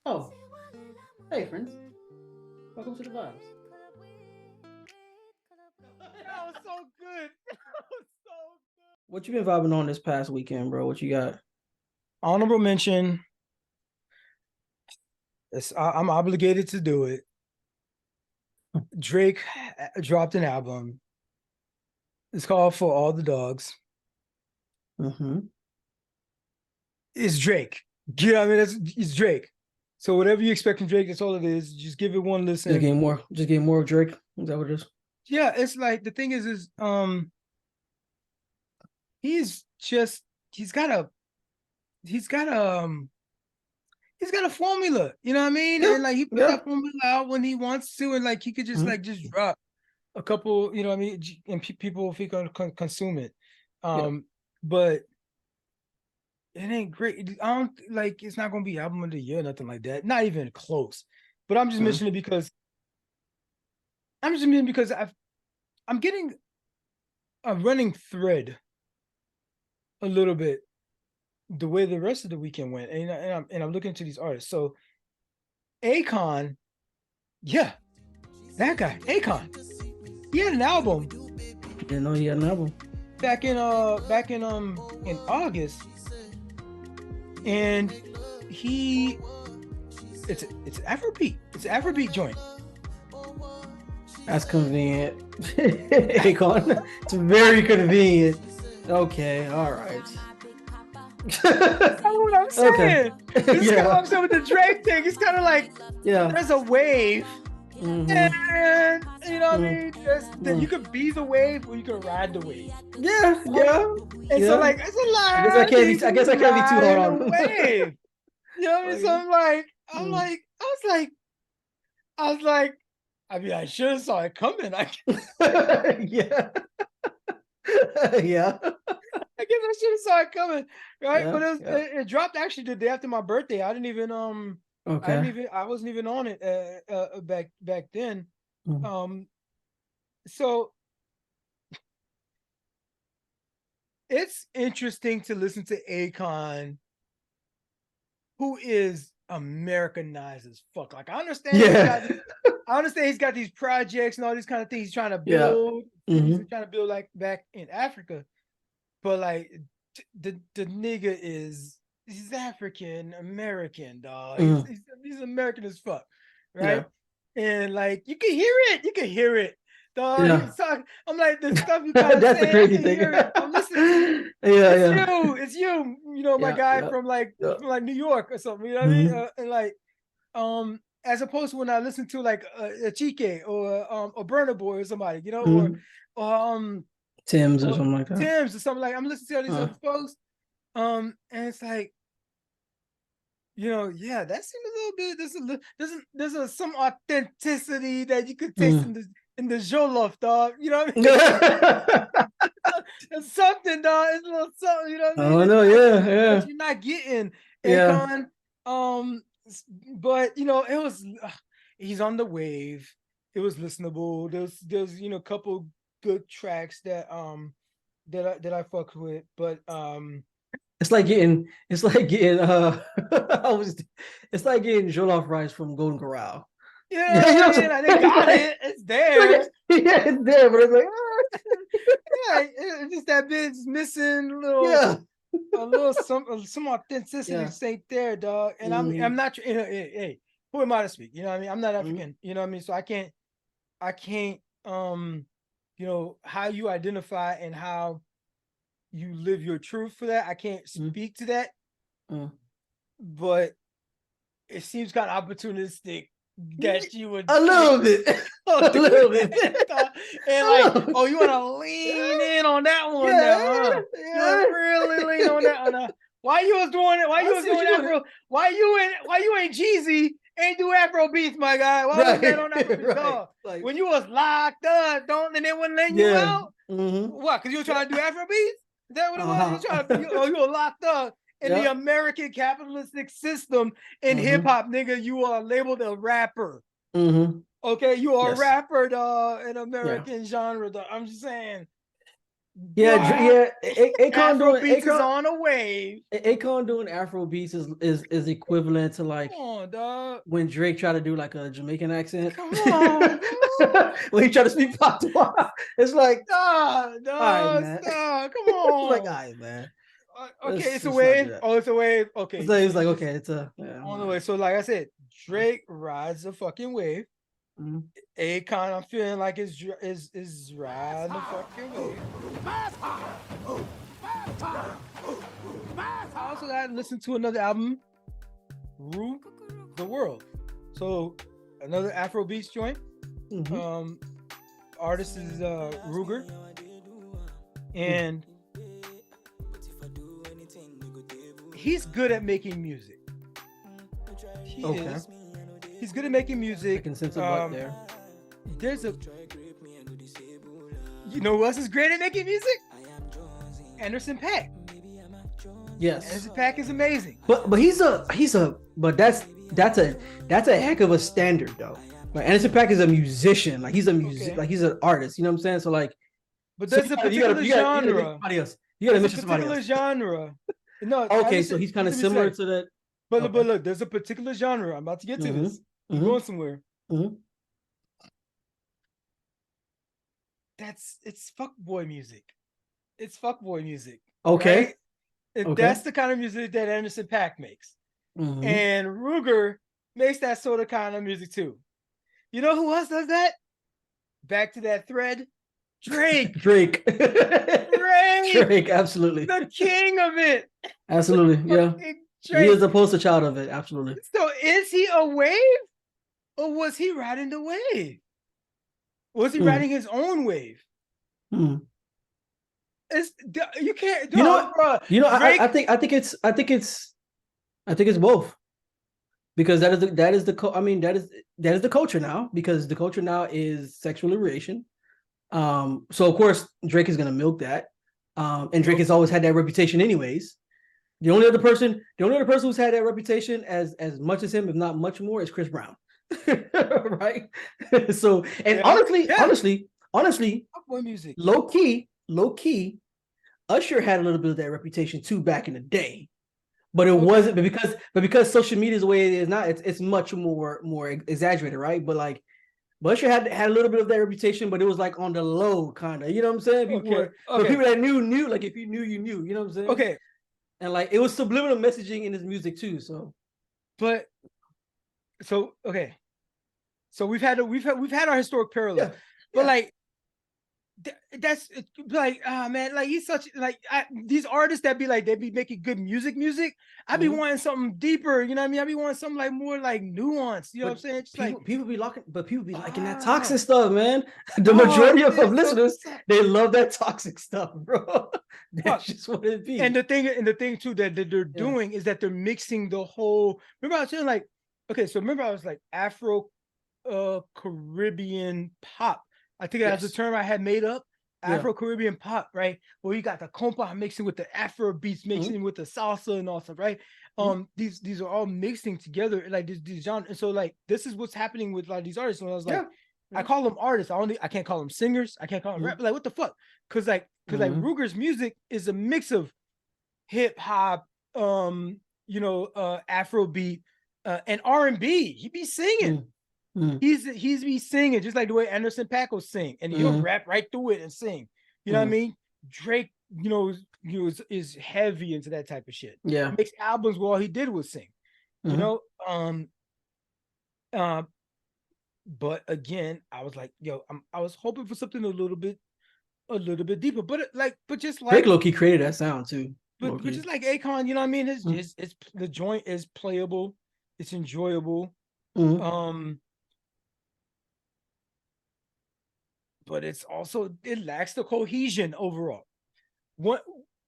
Oh, hey friends. Welcome to the vibes. That was so good. That was so What you been vibing on this past weekend, bro? What you got? honorable mention. I'm obligated to do it. Drake dropped an album. It's called For All the Dogs. Mm-hmm. It's Drake. You know what I mean? It's Drake. So whatever you expect from Drake, that's all it is. Just give it one listen. Just getting more of Drake. Is that what it is? Yeah, it's like the thing is he's just he's got a he's got a he's got a formula, you know what I mean? Yeah, And like he puts that formula out when he wants to, and like he could just just drop a couple, you know what I mean, and people will feel consume it. But it ain't great. I don't like it's not gonna be album of the year, nothing like that. Not even close. But I'm just mentioning it because I'm getting a running thread a little bit the way the rest of the weekend went, and I'm looking into these artists. So Akon, yeah, that guy, Akon, he had an album. Didn't know he had an album. Back in August, and it's Afrobeat. It's an Afrobeat joint. That's convenient. Akon. It's very convenient. Okay, all right. That's what I'm saying. Okay. This is kind of what I'm saying with the Drake thing. It's kind of like there's a wave. And you know what I mean? You could be the wave or you could ride the wave. Yeah. And so like it's a lot. I guess I can't be too hard on the wave. You know what I mean? So I was like, I mean, I should have saw it coming. Yeah. Yeah. I guess I should have saw it coming, right? Yeah, but it dropped actually the day after my birthday. I didn't even I wasn't even on it back then. So it's interesting to listen to Akon, who is Americanized as fuck. Like I understand he's got these projects and all these kind of things he's trying to build. He's trying to build like back in Africa. But like the nigga he's African American, dog. He's American as fuck, right? Yeah. And like you can hear it, dog. Yeah. I'm like the stuff you kind of that's saying, the crazy thing. I'm listening. It's you, you know, my guy from like New York or something. You know what I mean? And like as opposed to when I listen to like a Chike or a Burna Boy or somebody, you know, or Tim's or something like that. Tim's or something like I'm listening to all these other folks. And it's like, you know, yeah, that seems a little bit. There's some authenticity that you could taste in the Jollof, dog. You know what I mean? It's something, dog. It's a little something. You know what I mean? Oh no, yeah. That you're not getting, Akon. But you know, it was. He's on the wave. It was listenable. There's you know, a couple good tracks that I fucked with, but it's like getting it's like getting jollof rice from Golden Corral. Yeah, you know what I mean? They got it. It's there. Yeah, it's there, but it's like yeah, it's just that bit's missing a little some authenticity just ain't there, dog. And I'm not hey, who am I to speak? You know what I mean? I'm not African, you know what I mean? So I can't you know, how you identify and how you live your truth for that. I can't speak to that. But it seems kind of opportunistic that you would a little bit. And like, oh, you want to lean in on that one now, huh? You really lean on that one. Why you was doing it? Why you was doing Afro? Why you ain't Jeezy? Ain't do Afro beats, my guy. Why was that on Afro dog? Like, when you was locked up, and they wouldn't let you out? What? Because you were trying to do Afro beats? Is that what it was? You were trying to you were locked up in the American capitalistic system in hip hop, nigga, you are labeled a rapper. Okay, you are a rapper, dog, in American genre, dog. I'm just saying. Yeah. Akon doing Afrobeats is on a wave. Akon doing Afrobeats is equivalent to like when Drake tried to do like a Jamaican accent. Come on, when he tried to speak patois, it's like, dog, come on. It's like, all right, man. Okay, it's a wave. Oh, it's a wave. Okay, so it's like, okay, it's on the way. So, like I said, Drake rides the fucking wave. Akon, I'm feeling like is riding the fucking wave. I also got to listen to another album, Rule the World. So another Afrobeats joint. Artist is Ruger, and he's good at making music. He's good at making music. I can sense a butt there. There's a, you know who else is great at making music? Anderson .Paak. Yes, Anderson .Paak is amazing. But that's a heck of a standard though. Like Anderson .Paak is a musician. Like he's a music. Like he's an artist. You know what I'm saying? So like, but there's a particular genre. You gotta mention somebody else. Genre. No. Okay, so he's kind of similar to that. But look, there's a particular genre. I'm about to get to this. I'm going somewhere. It's fuckboy music. It's fuckboy music. Okay. Right? That's the kind of music that Anderson .Paak makes. And Ruger makes that sort of kind of music too. You know who else does that? Back to that thread. Drake. Drake, absolutely. The king of it. Absolutely, yeah. Drake. He is the poster child of it, absolutely. So is he a wave? Or was he riding the wave? Was he riding his own wave? It's you can't. Drake, I think it's both, because that is the culture now. Because the culture now is sexual liberation. So of course Drake is gonna milk that. And Drake has always had that reputation, anyways. The only other person who's had that reputation as much as him, if not much more, is Chris Brown. Right? So, and honestly, music. low key, Usher had a little bit of that reputation too back in the day, but it wasn't. But because social media is the way it is now, it's much more exaggerated, right? But Usher had a little bit of that reputation, but it was like on the low, kind of. You know what I'm saying? But people that knew, like if you knew, you knew. You know what I'm saying? Okay. And like it was subliminal messaging in his music too. So we've had our historic parallel, but like that's like man, like he's such like these artists that they be making good music. I be wanting something deeper, you know what I mean? I be wanting something like more like nuanced, you know what I'm saying? Just people be liking that toxic stuff, man. The majority of listeners, they love that toxic stuff, bro. That's just what it be. And the thing too that they're doing is that they're mixing the whole. Remember I was saying like, okay, so remember I was like Afro Caribbean pop. I think that's the term I had made up. Afro Caribbean pop, right? Well, you got the compa mixing with the Afro beats, mixing with the salsa and all stuff, right? These are all mixing together, like these genres. And so like this is what's happening with like these artists. And I was like, I call them artists. I can't call them singers. I can't call them rap. Like what the fuck? Because Ruger's music is a mix of hip hop, Afrobeat, and R&B. He be singing. He's be singing just like the way Anderson .Paak will sing, and he'll rap right through it and sing. You know what I mean? Drake, is heavy into that type of shit. Yeah, he makes albums where all he did was sing. You know, but again, I was like, I was hoping for something a little bit deeper. But just like Drake low-key created that sound too. But just like Akon, you know what I mean? It's the joint is playable, it's enjoyable. But it's also, it lacks the cohesion overall.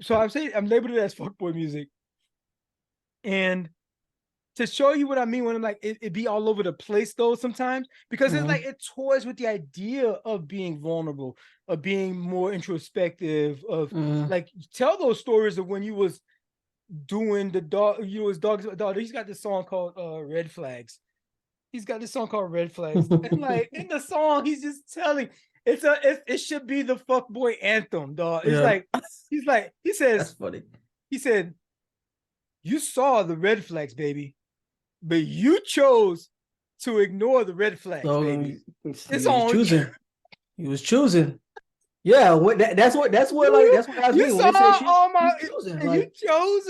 So I'm labeled it as fuckboy music. And to show you what I mean when I'm like, it be all over the place though sometimes, because it's like, it toys with the idea of being vulnerable, of being more introspective, of like, tell those stories of when you was doing the dog, his dog. He's got this song called Red Flags. He's got this song called Red Flags. And like in the song, he's just telling it should be the fuckboy anthem, dog. It's he says, that's funny. He said, you saw the red flags, baby, but you chose to ignore the red flags, baby. It's on choosing. He was choosing. Yeah, that's what guys mean. You saw all my you chose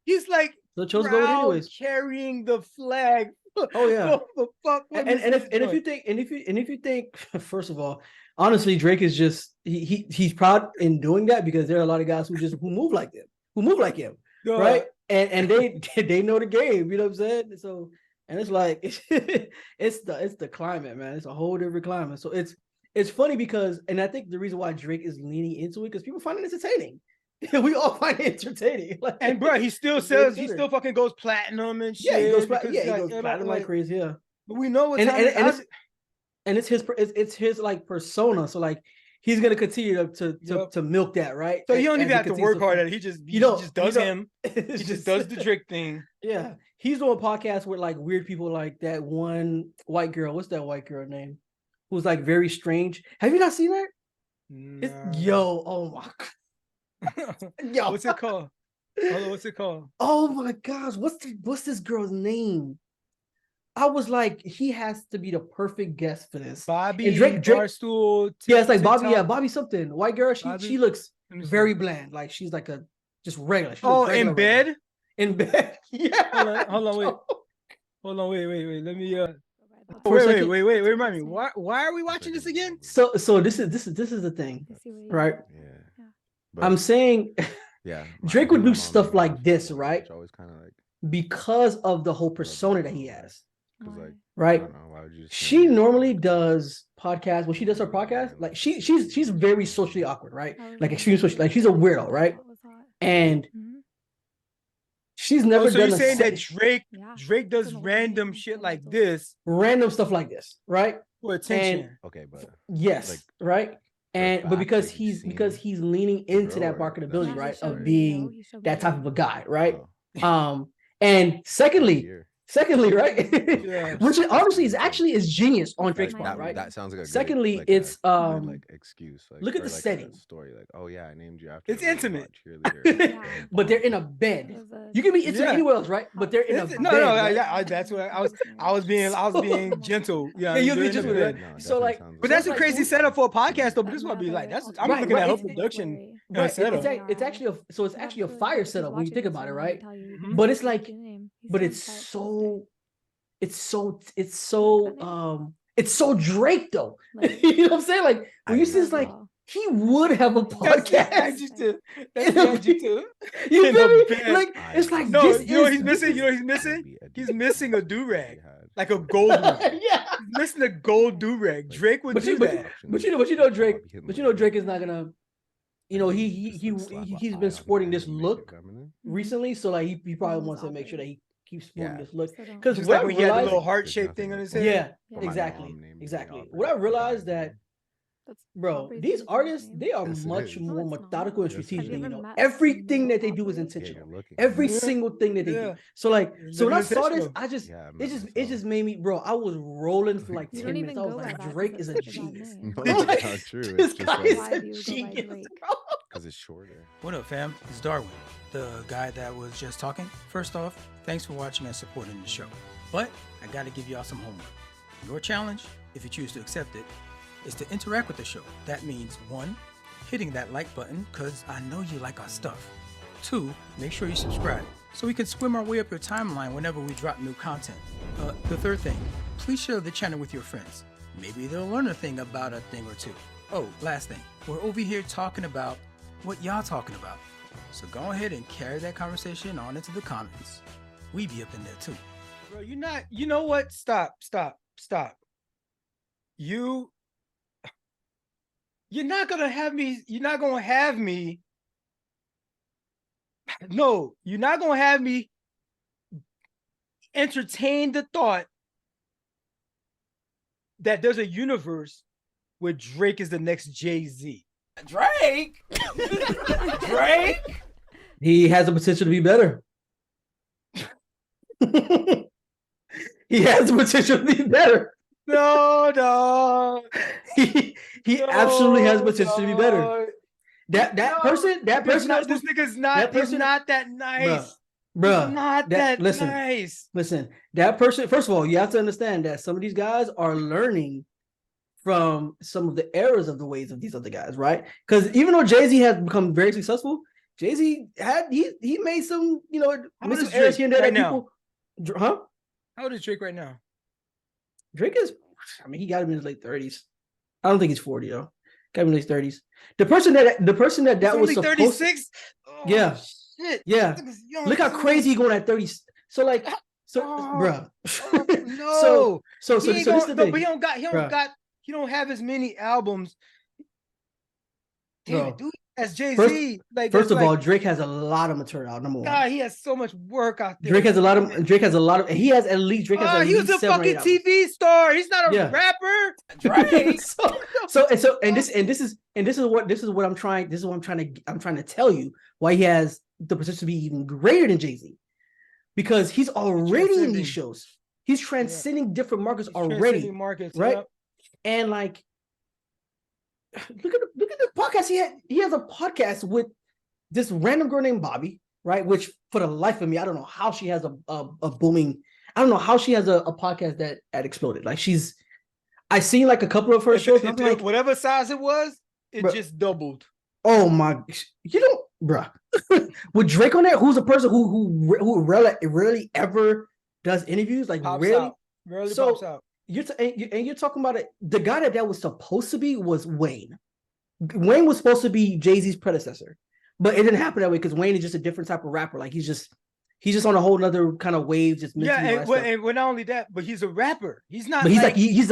he's like so chose go anyways. Carrying the flag. Oh yeah. The fuck. And if you think first of all, honestly, Drake is just he's proud in doing that because there are a lot of guys who move like him, right? And they know the game, you know what I'm saying? So and it's like it's the climate, man. It's a whole different climate. So it's funny because, and I think the reason why Drake is leaning into it because people find it entertaining. We all find it entertaining. Like, and bro, he still fucking goes platinum and shit. Yeah, he goes platinum like crazy. Yeah, but we know and it's his like persona. So like he's gonna continue to milk that, right? So he don't even have to work hard at it. He just does him. He just does the Drake thing. Yeah, he's doing podcasts with like weird people, like that one white girl. What's that white girl name? Who's like very strange. Have you not seen that? No. Oh my god. Yo, what's it called? Hold on, what's it called? Oh my gosh, what's this girl's name? I was like, he has to be the perfect guest for this. Bobbi, and Drake Barstool. Yeah, it's like Bobbi. Yeah, Bobbi something. White girl. She looks very bland. Like she's like a just regular. In bed. In bed. Yeah. Hold on, wait. Let me. Wait. Remind me. Why are we watching this again? So this is the thing, right? Yeah. I'm saying, yeah, Drake would do stuff like this, right? Always kind of like because of the whole persona that he has, like, right? Why would you she normally does podcasts. When she does her podcast, like she's very socially awkward, right? Like extremely social. Like she's a weirdo, right? And she's never done. So you're saying that Drake does random shit like this, random stuff like this, right? For attention. Okay, but yes, like, right. And but because he's leaning into that marketability, right, of being that type of a guy, right? And secondly, right, which obviously is genius on Drake's part, right? That sounds like a secondly, good, it's like excuse. Like, look at the setting. Story, like, oh yeah, I named you after. It's intimate, but they're in a bed. You can be intimate anywhere else, right? But they're in a bed. No, that's what I was being gentle. Yeah, you'll be gentle with that. So like, but that's a crazy setup for a podcast, though. But this is what I'd be like. I'm looking at her production setup. It's actually a fire setup when you think about it, right? But it's like, but it's so Drake though. You know what I'm saying? Like when you see this, like he would have a podcast. That's adjective. You feel me? Like it's like no, you know he's missing. He's missing a do-rag, like a gold one. Yeah, he's missing a gold do-rag. Drake would do that. But you know Drake is not gonna. You know he's been sporting this look recently, so like he probably wants to make sure that he keeps sporting this look because like when he had the little heart-shaped thing on his head. Yeah, exactly. What I realized that, bro, these artists, they are much more methodical and strategic. You know, everything that they do is intentional. Every single thing that they do. So like, so when I saw this, it just made me, bro. I was rolling for like 10 minutes. I was like, Drake is a genius. No, that's not true. This guy is a genius. Because it's shorter. What up, fam? It's Darwin, the guy that was just talking. First off, thanks for watching and supporting the show. But I got to give y'all some homework. Your challenge, if you choose to accept it, is to interact with the show. That means 1, hitting that like button, because I know you like our stuff. 2, make sure you subscribe so we can swim our way up your timeline whenever we drop new content. The third thing, please share the channel with your friends. Maybe they'll learn a thing about a thing or two. Oh, last thing, we're over here talking about what y'all talking about. So go ahead and carry that conversation on into the comments. We be up in there too. Bro, you know what? Stop. You're not gonna have me entertain the thought that there's a universe where Drake is the next Jay-Z. Drake? He has the potential to be better. He has the potential to be better. No, dog. He No, absolutely has the potential to be better. dog. That person This nigga's not. He's not that nice. Bruh, He's not that nice. Listen, that person. First of all, you have to understand that some of these guys are learning from some of the errors of the ways of these other guys, right? Because even though Jay-Z has become very successful, Jay-Z he made some, made some errors here and there that people, huh? How old is Drake right now? Drake is, I mean, he got him in his late 30s. I don't think he's 40 though. Got him in his 30s. The person that was supposed 36. Oh, yeah, shit. Yeah. Look how crazy he going at 30. So like, bruh. No. So this is the thing. But he don't have as many albums. Damn it, dude. As Jay-Z. First of all, Drake has a lot of material. Number one. God, he has so much work out there. Drake has a lot of, and he has at least he was a fucking TV star. He's not a rapper. Drake. This is what I'm trying to tell you why he has the potential to be even greater than Jay-Z. Because he's already in these shows. He's transcending different markets already. Right? Yep. And like, look at the podcast. He has a podcast with this random girl named Bobbi, right? Which for the life of me, I don't know how she has a booming. I don't know how she has a podcast that exploded. Like I seen like a couple of her shows. Like, whatever size it was, it just doubled. Oh my, bruh. With Drake on there, who's a person who rarely ever does interviews, like rarely pops out. You're talking about it. The guy that was supposed to be was Wayne. Wayne was supposed to be Jay-Z's predecessor, but it didn't happen that way because Wayne is just a different type of rapper. Like he's just on a whole other kind of wave. Just and not only that, but he's a rapper. He's not. But he's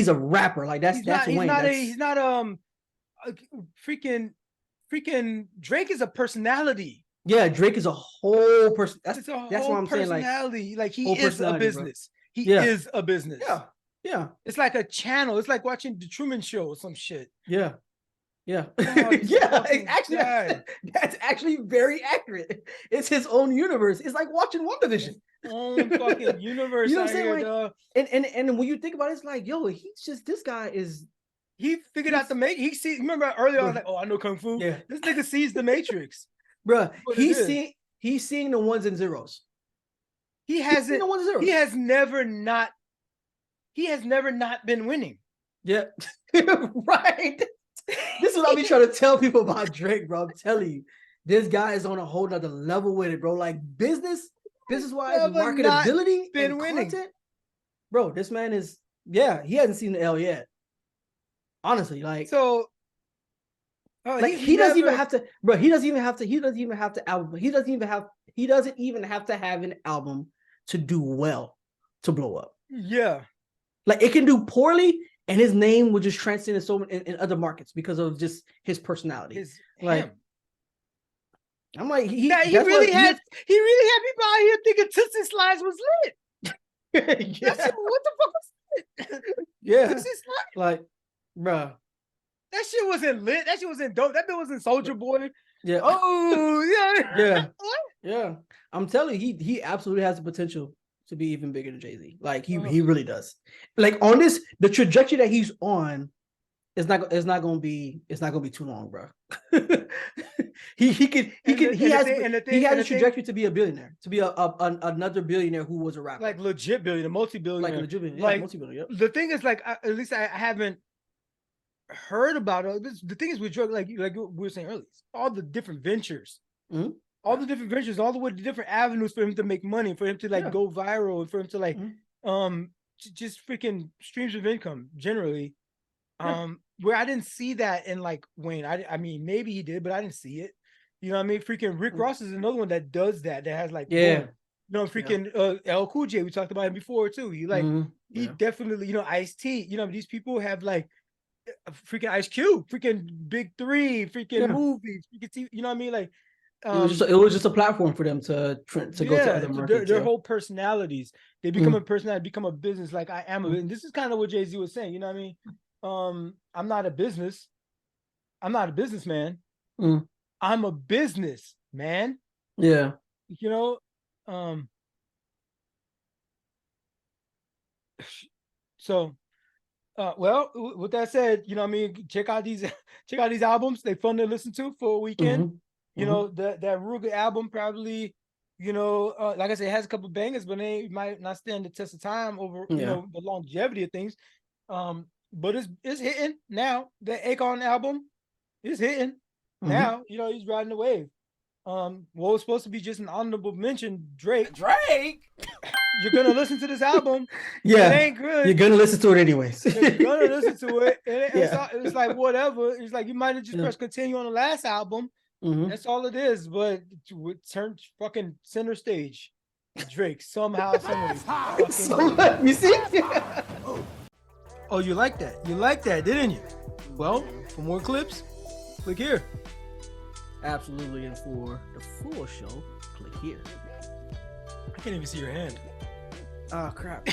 a rapper. Like that's Wayne. He's not freaking Drake is a personality. Yeah, Drake is a whole person. That's what I'm saying. Like he is a business. Bro. He is a business. Yeah. It's like a channel. It's like watching the Truman Show or some shit. Yeah. Actually, that's actually very accurate. It's his own universe. It's like watching WandaVision. Own fucking universe. You know what I'm saying? And when you think about it, it's like, yo, he's just, this guy is. He figured out the Matrix. He see. Remember earlier, I was like, "Oh, I know kung fu." Yeah. This nigga sees the Matrix, bro. He's seeing the ones and zeros. He has never not been winning. Yeah, right. This is what I be trying to tell people about Drake, bro. I'm telling you, this guy is on a whole nother level with it, bro. Like business wise, marketability, been winning, content. Bro. This man is, he hasn't seen the L yet. Honestly, like so, he doesn't even have to, bro. He doesn't even have to have an album to do well, to blow up. Yeah, like it can do poorly, and his name would just transcend in other markets because of just his personality. I'm like, he really had people out here thinking Tootsie Slides was lit. What the fuck was it? Yeah, Tootsie Slides, like. Bruh. That shit wasn't lit. That shit wasn't dope. That bit wasn't Soulja Boy. Yeah. Oh, yeah. Yeah. I'm telling you, he absolutely has the potential to be even bigger than Jay-Z. Like he really does. Like on the trajectory that he's on, it's not gonna be too long, bro. he has a trajectory to be a billionaire, to be another billionaire who was a rapper. Like legit billionaire, multi-billionaire. Like legit billionaire, multi-billionaire. Yep. The thing is, like, at least I haven't heard about it. The thing is with drug, like we were saying earlier, all the different ventures, all the different ventures, all the way to different avenues for him to make money, for him to go viral, and for him to just freaking streams of income generally. Where I didn't see that in like Wayne. I mean maybe he did, but I didn't see it. You know what I mean? Freaking Rick Ross is another one that does that has like freaking L Cool J. We talked about him before too. He definitely, Ice-T. These people have like freaking Ice Cube, freaking Big Three, freaking movies, freaking TV, you know what I mean? Like it was just a platform for them to go to other markets. Their whole personalities, they become a personality, become a business. Like I am, and this is kind of what Jay-Z was saying. You know what I mean? I'm not a businessman. I'm a business man. Yeah. You know, so well, with that said, you know what I mean, check out these albums. They fun to listen to for a weekend. Mm-hmm. You know, that Ruger album probably, you know, like I said, it has a couple bangers, but they might not stand the test of time over, you know, the longevity of things. But it's hitting now. The Akon album is hitting now. You know, he's riding the wave. What was supposed to be just an honorable mention, Drake. You're gonna listen to this album. Yeah, it ain't good. You're gonna listen to it anyways. You're gonna listen to it. It's like whatever. It's like you might have just pressed continue on the last album. That's all it is. But it turned fucking center stage. Drake somehow, someway. You see? Oh, you like that? You like that, didn't you? Well, for more clips, click here. Absolutely, and for the full show, click here. I can't even see your hand. Oh crap.